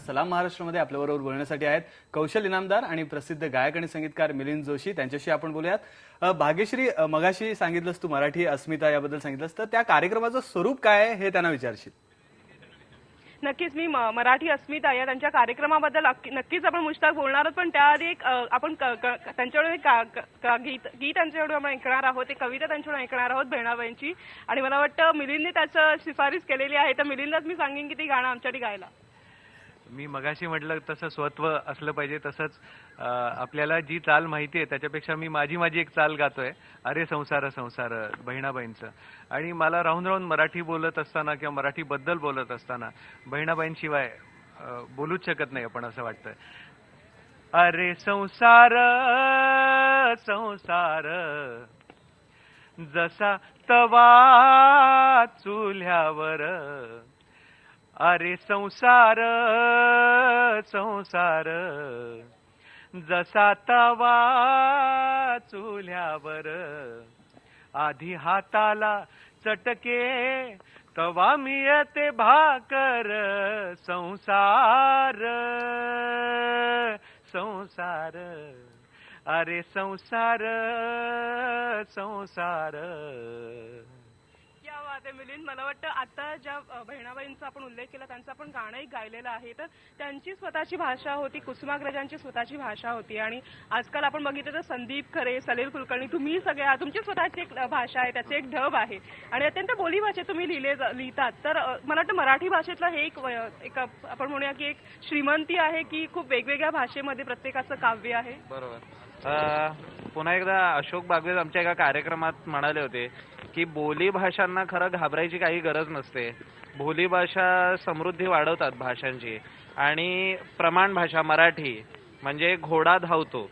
सलाम महाराष्ट्रामध्ये आपल्याबरोबर बोलण्यासाठी आहेत कौशल इनामदार आणि प्रसिद्ध गायक आणि संगीतकार मिलिंद जोशी. त्यांच्याशी आपण बोलूयात. भाग्यश्री, मगाशी सांगितलंस तू मराठी अस्मिता याबद्दल सांगितलंस, तर त्या कार्यक्रमाचं स्वरूप काय आहे हे त्यांना विचारशील. नक्कीच मी मराठी अस्मिता या त्यांच्या कार्यक्रमाबद्दल नक्कीच आपण मुश्ताक बोलणार आहोत, पण त्याआधी एक आपण त्यांच्याकडून गीत त्यांच्याकडून आपण ऐकणार आहोत, एक कविता त्यांच्याकडून ऐकणार आहोत बहिणाबाईंची. आणि मला वाटतं मिलिंदने त्याचं शिफारस केलेली आहे, तर मिलिंदच मी सांगेन की ती गाणं आमच्यासाठी गायला. मी मगाशी म्हटलं तसं स्वत्व असलं पाहिजे, तसंच आपल्याला जी चाल माहिती आहे त्याच्यापेक्षा मी माझी एक चाल गातोय, अरे संसार संसार बहिणाबाईंचं. आणि मला राहून राहून मराठी बोलत असताना किंवा मराठीबद्दल बोलत असताना बहिणाबाईंशिवाय बोलूच शकत नाही आपण, असं वाटतंय. अरे संसार संसार जसा तवा चुल्यावर, अरे संसार संसार जसा तवा चुल्यावर, आधी हाताला चटके तवा मिळते भाकर, संसार संसार अरे संसार संसार. क्या बात आहे मिलिंद. मला वाटतं आता ज्या बहिणाबाईंचा आपण उल्लेख केला त्यांचं आपण गाणंही गायलेलं आहे, तर त्यांची स्वतःची भाषा होती, कुसुमाग्रजांची स्वतःची भाषा होती. आणि आजकाल आपण बघितलं तर संदीप खरे, सलील कुलकर्णी, तुम्ही सगळ्या तुमची स्वतःची एक भाषा आहे, त्याचे एक ढब आहे आणि अत्यंत बोलीभाषेत तुम्ही लिहितात. तर मला वाटतं मराठी भाषेतलं हे एक आपण म्हणूया की एक श्रीमंती आहे की खूप वेगवेगळ्या भाषेमध्ये प्रत्येकाचं काव्य आहे. बरोबर. पुन्हा एकदा अशोक बागवेज आमच्या एका कार्यक्रमात म्हणाले होते की बोली भाषांना खरं घाबरायची काही गरज नसते. बोली भाषा समृद्धी वाढवतात भाषांची. आणि प्रमाण भाषा मराठी म्हणजे घोडा धावतो,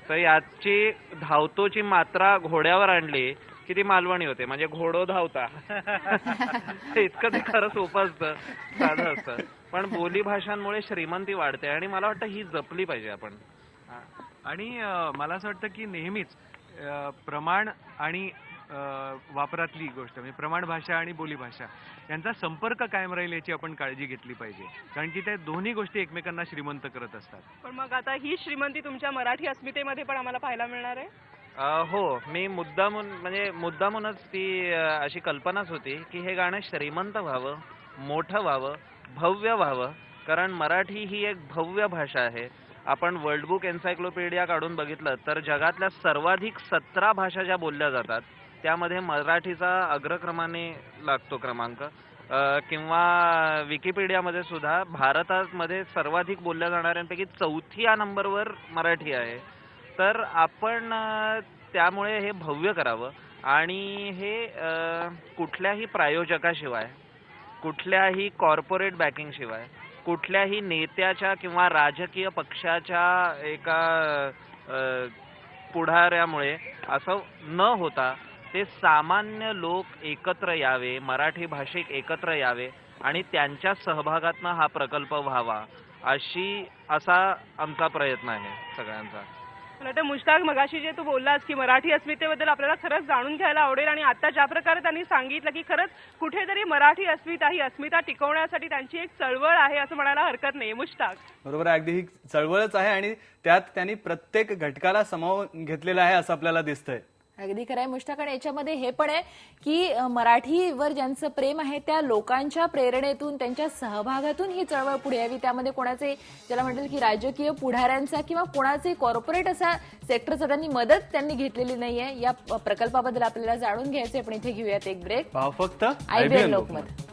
तर याची धावतोची मात्रा घोड्यावर आणली की ती मालवणी होते, म्हणजे घोडो धावता. इतकं ते खरं सोपं असतं, साधं असतं, पण बोली भाषांमुळे श्रीमंती वाढते आणि मला वाटतं ही जपली पाहिजे आपण. आणि मला असं वाटतं की नेहमीच प्रमाण आणि वापरातली गोष्ट म्हणजे प्रमाण भाषा आणि बोलीभाषा यांचा संपर्क कायम राहील याची आपण काळजी घेतली पाहिजे, कारण की त्या दोन्ही गोष्टी एकमेकांना श्रीमंत करत असतात. पण मग आता ही श्रीमंती तुमच्या मराठी अस्मितेमध्ये पण आम्हाला पाहायला मिळणार आहे. हो, मी मुद्दामूनच ती अशी कल्पनाच होती की हे गाणं श्रीमंत व्हावं, मोठं व्हावं, भव्य व्हावं, कारण मराठी ही एक भव्य भाषा आहे. आपण वर्ल्ड बुक एन्सायक्लोपीडिया काढून बघितलं तर जगातल्या सर्वाधिक 17 भाषा ज्या बोलल्या जातात त्यामध्ये मराठीचा अग्रक्रमाने लागतो क्रमांक. किंवा विकिपीडियामध्ये सुद्धा भारतामध्ये सर्वाधिक बोलल्या जाणाऱ्यांपैकी 4थ्या नंबरवर मराठी आहे. तर आपण त्यामुळे हे भव्य करावं आणि हे कुठल्याही प्रायोजकाशिवाय, कुठल्याही कॉर्पोरेट बॅकिंगशिवाय, कुठल्याही नेत्याच्या किंवा राजकीय पक्षाच्या एका पुढाऱ्यामुळे असं न होता ते सामान्य लोक एकत्र यावे, मराठी भाषिक एकत्र यावे आणि त्यांच्या सहभागातनं हा प्रकल्प व्हावा, असा आमचा प्रयत्न आहे सगळ्यांचा. तर मुश्ताक, मगाशी जे तू बोललास की मराठी अस्मितेबद्दल आपल्याला खरंच जाणून घ्यायला आवडेल आणि आता ज्या प्रकारे त्यांनी सांगितलं की खरंच कुठेतरी मराठी अस्मिता ही अस्मिता टिकवण्यासाठी त्यांची एक चळवळ आहे असं म्हणायला हरकत नाही. मुश्ताक, बरोबर आहे, अगदी ही चळवळच आहे आणि त्यात त्यांनी प्रत्येक घटकाला सामावून घेतलेलं आहे असं आपल्याला दिसतंय. अगदी खरं आहे मुश्ताक. आणि याच्यामध्ये हे पण आहे की मराठीवर ज्यांचं प्रेम आहे त्या लोकांच्या प्रेरणेतून, त्यांच्या सहभागातून ही चळवळ पुढे यावी. त्यामध्ये कोणाचे, ज्याला म्हणतात की राजकीय पुढाऱ्यांचा किंवा कोणाचे कॉर्पोरेट असा सेक्टरचा त्यांनी घेतलेली नाहीये. या प्रकल्पाबद्दल आपल्याला जाणून घ्यायचंय, पण इथे घेऊयात एक ब्रेक. भाव फक्त IBN लोकमत.